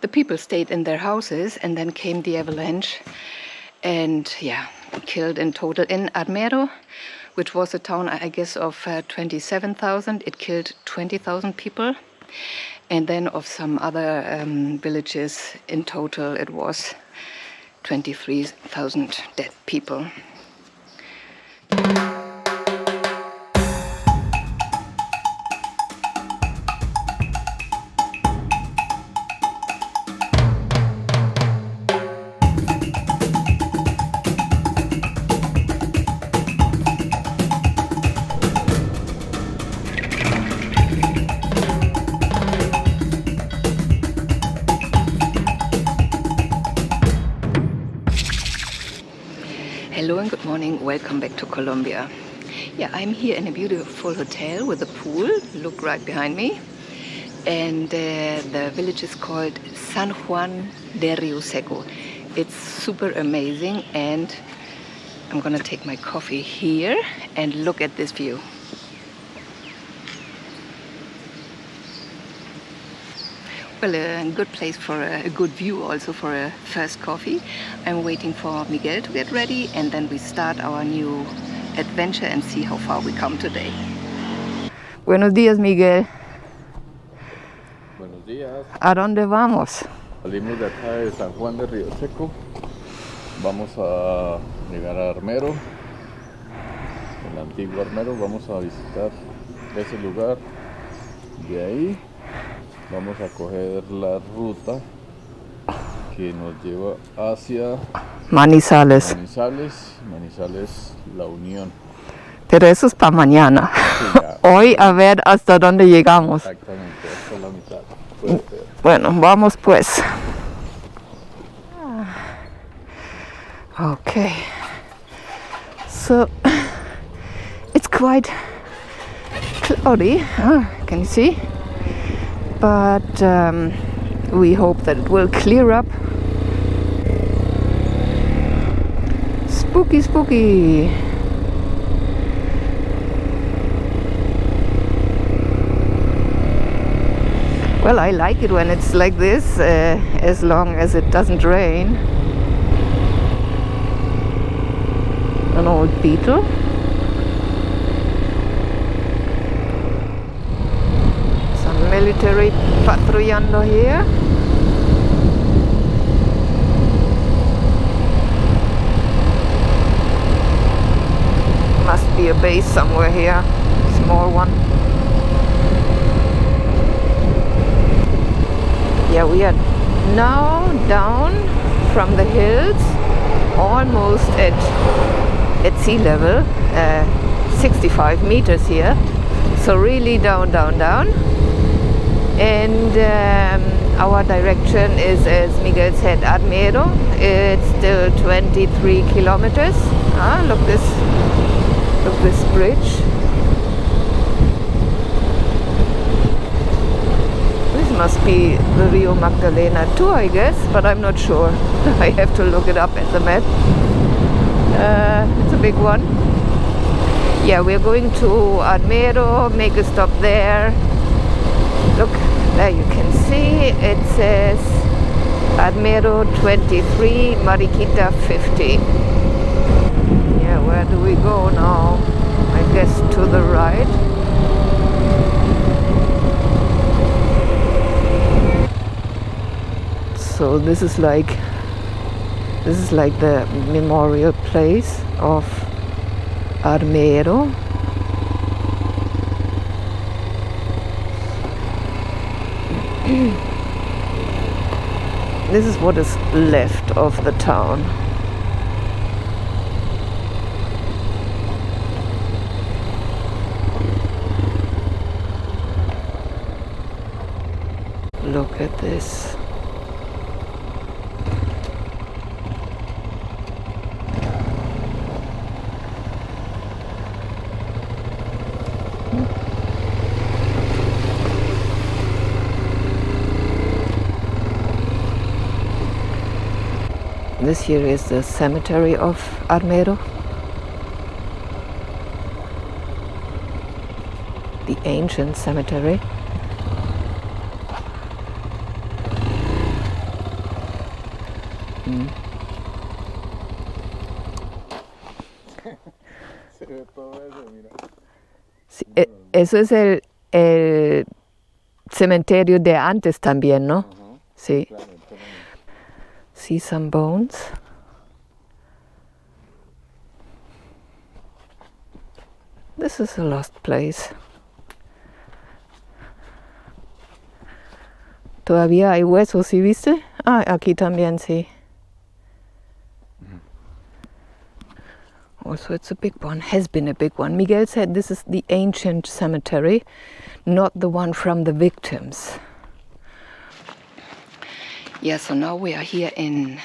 the people stayed in their houses, and then came the avalanche, and yeah, killed in total in Armero, which was a town, I guess, of 27,000. It killed 20,000 people. And then of some other villages, in total it was 23,000 dead people. Hello and good morning, welcome back to Colombia. Yeah, I'm here in a beautiful hotel with a pool, look right behind me. And the village is called San Juan de Rio Seco. It's super amazing, and I'm gonna take my coffee here and look at this view. Well, a good place for a good view, also for a first coffee. I'm waiting for Miguel to get ready, and then we start our new adventure and see how far we come today. Buenos días, Miguel. Buenos días. ¿A dónde vamos? Salimos de acá de San Juan de Río Seco. Vamos a llegar a Armero, el antiguo Armero. Vamos a visitar ese lugar. De ahí vamos a coger la ruta que nos lleva hacia Manizales. Manizales, La Unión. Pero eso es para mañana. Sí, Hoy a ver hasta dónde llegamos. Exactamente, hasta la mitad. Puede ser. Bueno, vamos pues. Okay. So it's quite cloudy. Can you see? But we hope that it will clear up. Spooky, spooky. Well, I like it when it's like this, as long as it doesn't rain. An old beetle. Some military patrullando here. Must be a base somewhere here, small one. Yeah, we are now down from the hills, almost at sea level, 65 meters here. So really down, down, down. And our direction is, as Miguel said, Armero. It's still 23 kilometers. Look this bridge. This must be the Rio Magdalena too, I guess, but I'm not sure. I have to look it up at the map. It's a big one. Yeah, we're going to Armero, make a stop there. Look, there you can see it says Armero 23, Mariquita 50. Yeah, where do we go now? I guess to the right. So this is like the memorial place of Armero. This is what is left of the town. Look at this. This here is the cemetery of Armero. The ancient cemetery. Se ve todo eso, mira. Sí, eso es el cementerio de antes también, ¿no? Sí. Claro, See some bones. This is a lost place. Todavía hay huesos, ¿sí viste? Ah, aquí también, sí. Also, it's a big one, has been a big one. Miguel said this is the ancient cemetery, not the one from the victims. Yeah, so now we are here in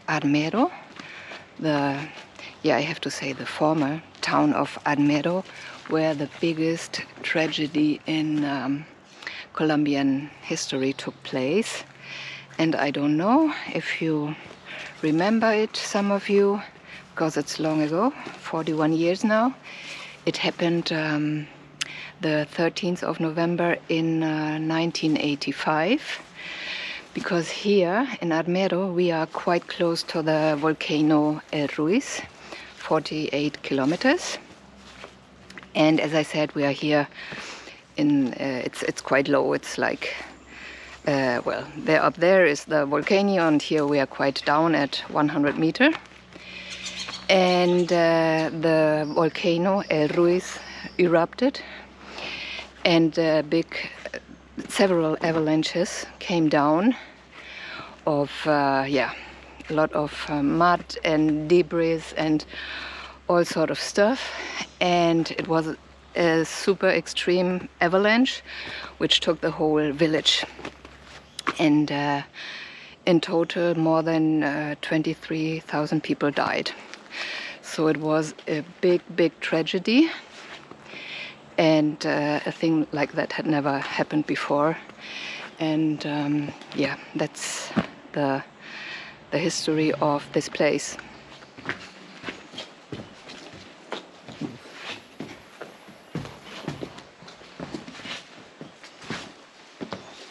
Armero, I have to say the former town of Armero, where the biggest tragedy in Colombian history took place. And I don't know if you remember it, some of you, because it's long ago, 41 years now. It happened the 13th of November in 1985, because here in Armero we are quite close to the volcano El Ruiz, 48 kilometers. And as I said, we are here in, it's quite low, it's like, well, there up there is the volcano, and here we are quite down at 100 meters. And the volcano El Ruiz erupted, and several avalanches came down of a lot of mud and debris and all sort of stuff. And it was a super extreme avalanche which took the whole village. And in total more than 23,000 people died. So it was a big tragedy, and a thing like that had never happened before. And that's the history of this place.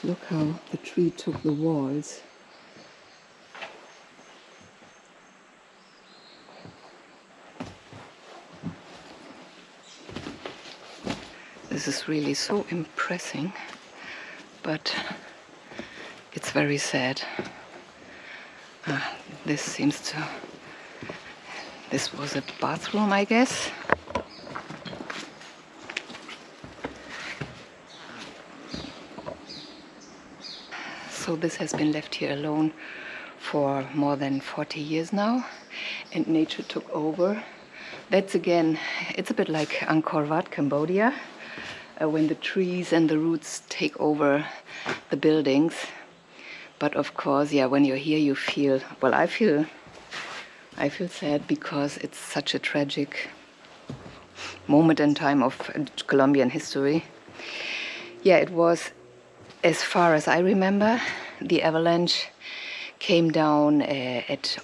Look how the tree took the walls. This is really so impressive, but it's very sad. This was a bathroom, I guess. So this has been left here alone for more than 40 years now, and nature took over. That's again, it's a bit like Angkor Wat, Cambodia, when the trees and the roots take over the buildings. But of course, when you're here, you feel, well, I feel sad, because it's such a tragic moment in time of Colombian history. It was, as far as I remember, the avalanche came down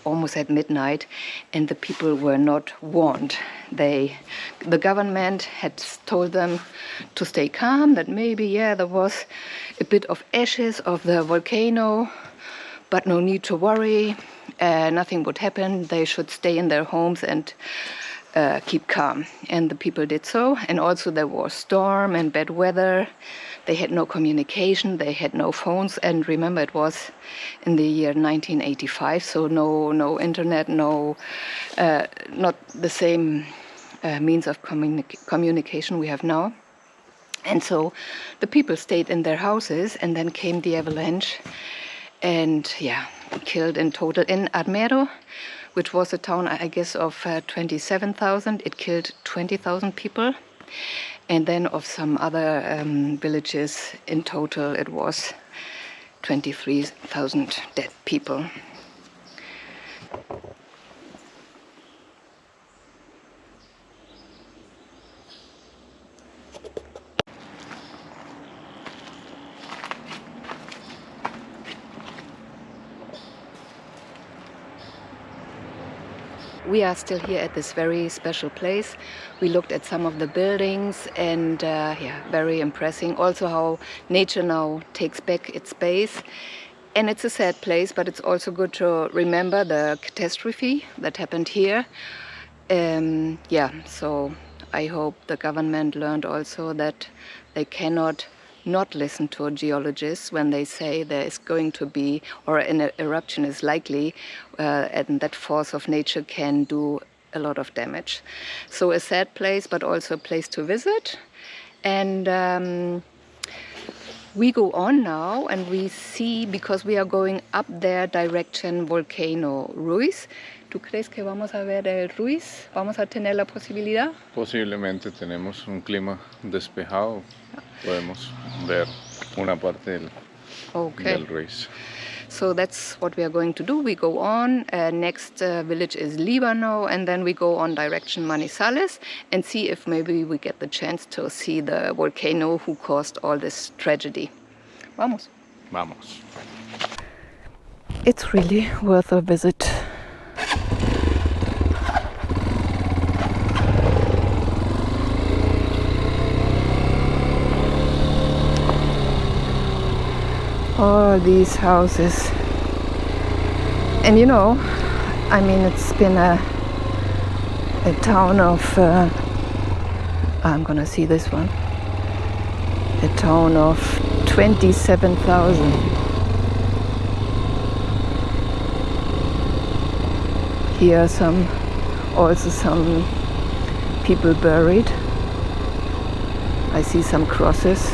almost at midnight, and the people were not warned. The government had told them to stay calm, that maybe, there was a bit of ashes of the volcano, but no need to worry, nothing would happen, they should stay in their homes and keep calm. And the people did so, and also there was storm and bad weather. They had no communication, they had no phones, and remember, it was in the year 1985, so no internet, not the same means of communication we have now. And so the people stayed in their houses, and then came the avalanche, and killed in total in Armero, which was a town, I guess, of 27,000. It killed 20,000 people. And then of some other villages, in total it was 23,000 dead people. We are still here at this very special place. We looked at some of the buildings, and very impressive. Also how nature now takes back its space. And it's a sad place, but it's also good to remember the catastrophe that happened here. So I hope the government learned also that they cannot not listen to geologists when they say there is going to be, or an eruption is likely, and that force of nature can do a lot of damage. So a sad place, but also a place to visit. And we go on now and we see, because we are going up there direction volcano Ruiz. ¿Tú crees que vamos a ver el Ruiz? ¿Vamos a tener la posibilidad? Posiblemente tenemos un clima despejado. Podemos ver una parte del Ruiz. So that's what we are going to do. We go on. Next village is Líbano, and then we go on direction Manizales and see if maybe we get the chance to see the volcano who caused all this tragedy. Vamos. Vamos. It's really worth a visit. All these houses, and you know, I mean, it's been a town of I'm gonna see this one, a town of 27,000. Here are also some people buried. I see some crosses.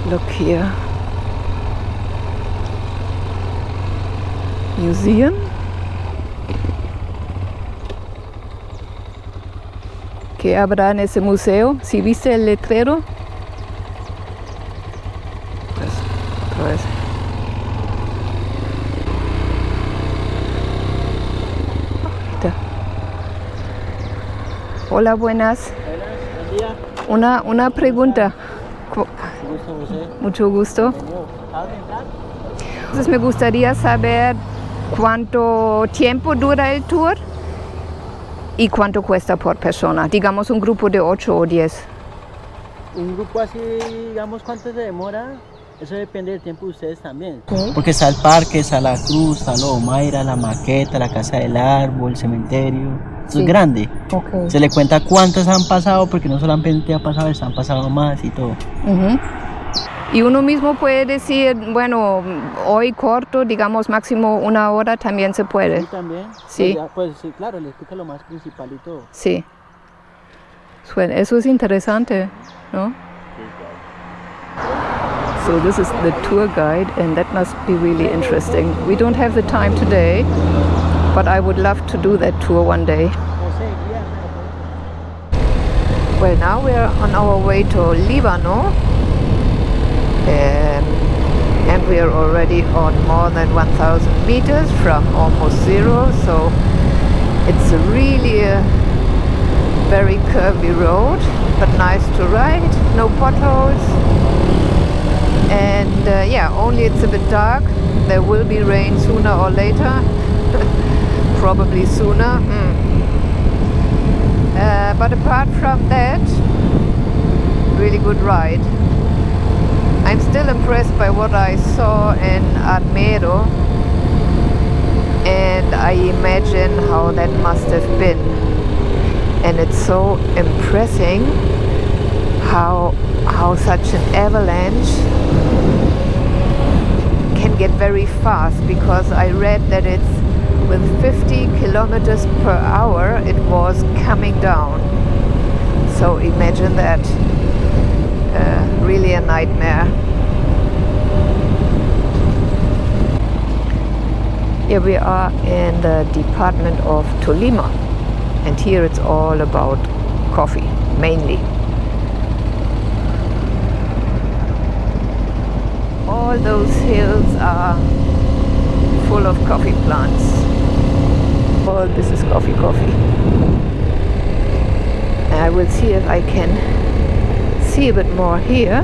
Look here. Museum. ¿Qué habrá en ese museo? ¿Sí viste el letrero? Pues, otra vez. Hola, buenas. Buen día. Una pregunta. Mucho gusto. Entonces me gustaría saber cuánto tiempo dura el tour y cuánto cuesta por persona. Digamos un grupo de 8 o 10. Un grupo así, digamos, ¿cuánto se demora? Eso depende del tiempo de ustedes también. Sí. Porque está el parque, está la cruz, está la Omaira, la maqueta, la casa del árbol, el cementerio. Esto es grande. Okay. Se le cuenta cuántas han pasado, porque no solamente ha pasado, han pasado más y todo. Y uno mismo puede decir, bueno, hoy corto, digamos máximo 1 hora, también se puede. Sí, también. Sí. Pues sí, claro, le explica lo más principal y todo. Sí. Eso es interesante, ¿no? So this is the tour guide, and that must be really interesting. We don't have the time today, but I would love to do that tour one day. Well, now we are on our way to Líbano, and we are already on more than 1,000 meters from almost zero, so it's really a very curvy road, but nice to ride, no potholes, and only it's a bit dark. There will be rain sooner or later, probably sooner. But apart from that, really good ride. I'm still impressed by what I saw in Armero, and I imagine how that must have been. And it's so impressive how such an avalanche can get very fast, because I read that it's with 50 kilometers per hour it was coming down. So imagine that. Really a nightmare. Here we are in the department of Tolima, and here it's all about coffee, mainly. All those hills are full of coffee plants. All this is coffee. And I will see if I can see a bit more here.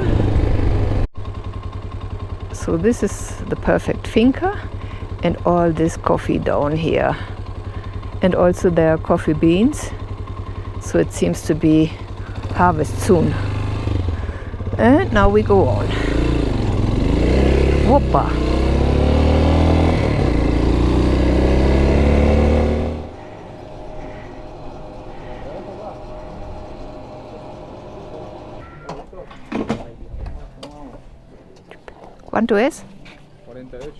So this is the perfect finca, and all this coffee down here. And also there are coffee beans. So it seems to be harvest soon. And now we go on. Whoopa. ¿Cuánto es? 48.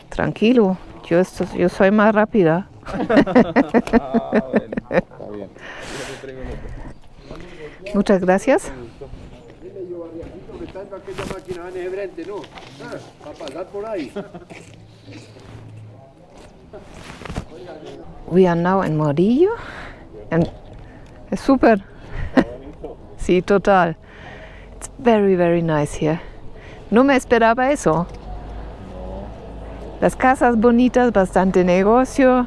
Tranquilo, yo soy más rápida. Está bien. Muchas gracias. We are now in Murillo. And es súper. Sí, total. It's very, very nice here. No me esperaba eso. Las casas bonitas, bastante negocio.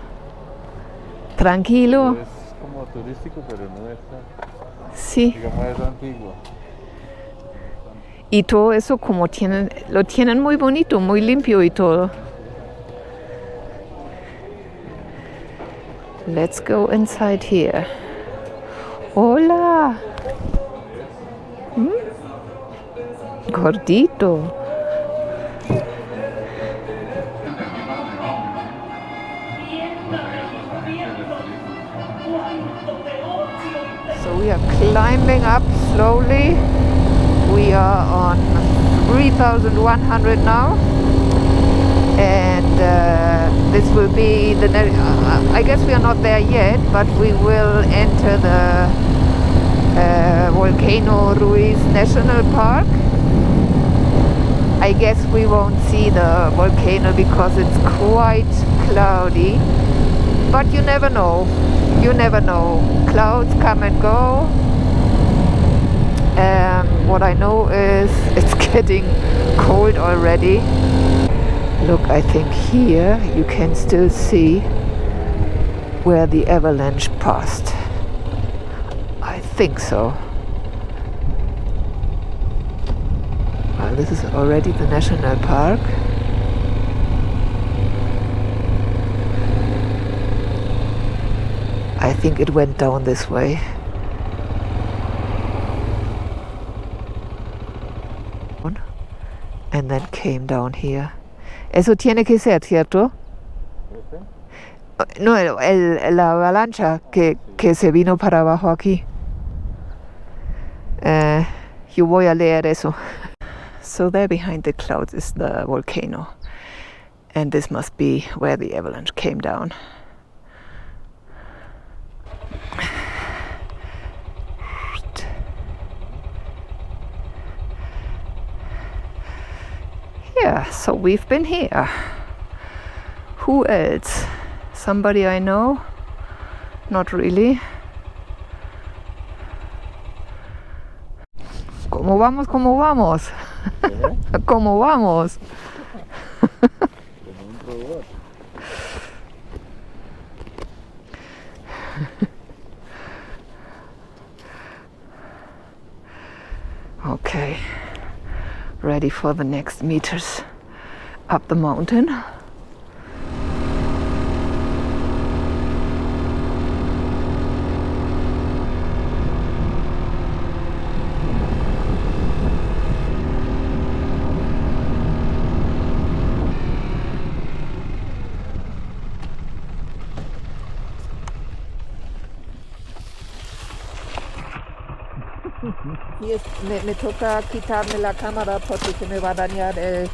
Tranquilo. Es como turístico, pero no es tan, Sí. digamos, es antiguo. Y todo eso como lo tienen muy bonito, muy limpio y todo. Let's go inside here. Hola. Gordito. So we are climbing up slowly. We are on 3,100 now, and this will be the I guess we are not there yet, but we will enter the Volcano Ruiz National Park. I guess we won't see the volcano because it's quite cloudy, but you never know. You never know. Clouds come and go. What I know is it's getting cold already. Look, I think here you can still see where the avalanche passed. I think so. Well, this is already the national park. I think it went down this way. And then came down here. Eso tiene que ser, ¿cierto? No, la avalancha que se vino para abajo aquí. Yo voy a leer eso. So there behind the clouds is the volcano. And this must be where the avalanche came down. Yeah, so we've been here. Who else? Somebody I know? Not really. ¿Cómo vamos? ¿Cómo vamos? ¿Cómo vamos? Como un robot. Okay. Ready for the next meters up the mountain. Me toca quitarme la cámara porque se me va a dañar el...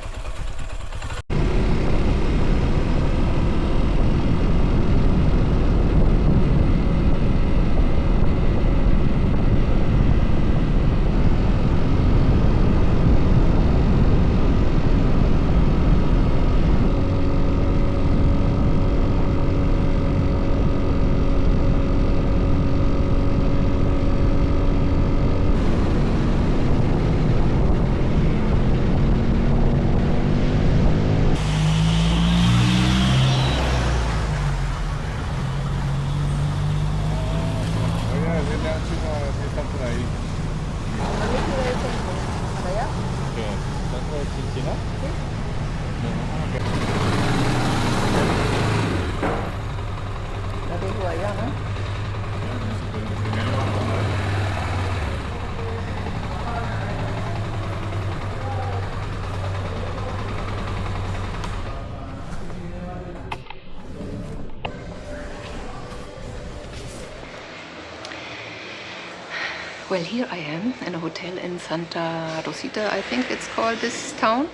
Well, here I am in a hotel in Santa Rosita, I think it's called, this town.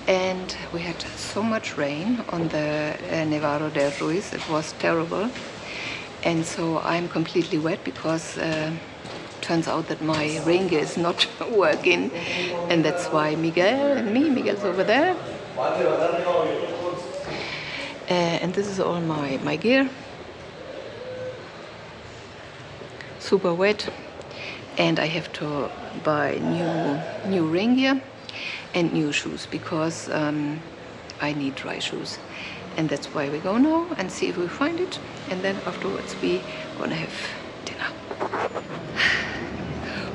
And we had so much rain on the Nevado del Ruiz, it was terrible. And so I'm completely wet because turns out that my rain gear is not working. And that's why Miguel and me, Miguel's over there. And this is all my gear. Super wet. And I have to buy new rain gear and new shoes because I need dry shoes. And that's why we go now and see if we find it. And then afterwards we gonna have dinner.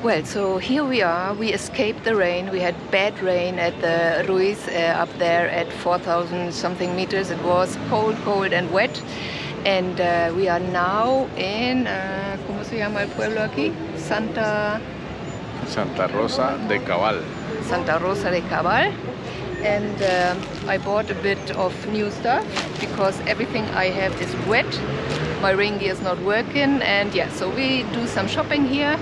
Well, so here we are. We escaped the rain. We had bad rain at the Ruiz up there at 4,000 something meters. It was cold and wet. And we are now in, ¿cómo se llama el pueblo aquí? Santa Rosa de Cabal. Santa Rosa de Cabal. And I bought a bit of new stuff because everything I have is wet. My rain gear is not working. And yeah, so we do some shopping here.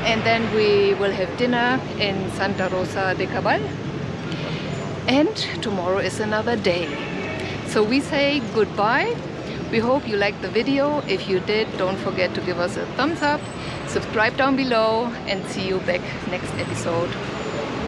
And then we will have dinner in Santa Rosa de Cabal. And tomorrow is another day. So we say goodbye. We hope you liked the video. If you did, don't forget to give us a thumbs up, subscribe down below, and see you back next episode.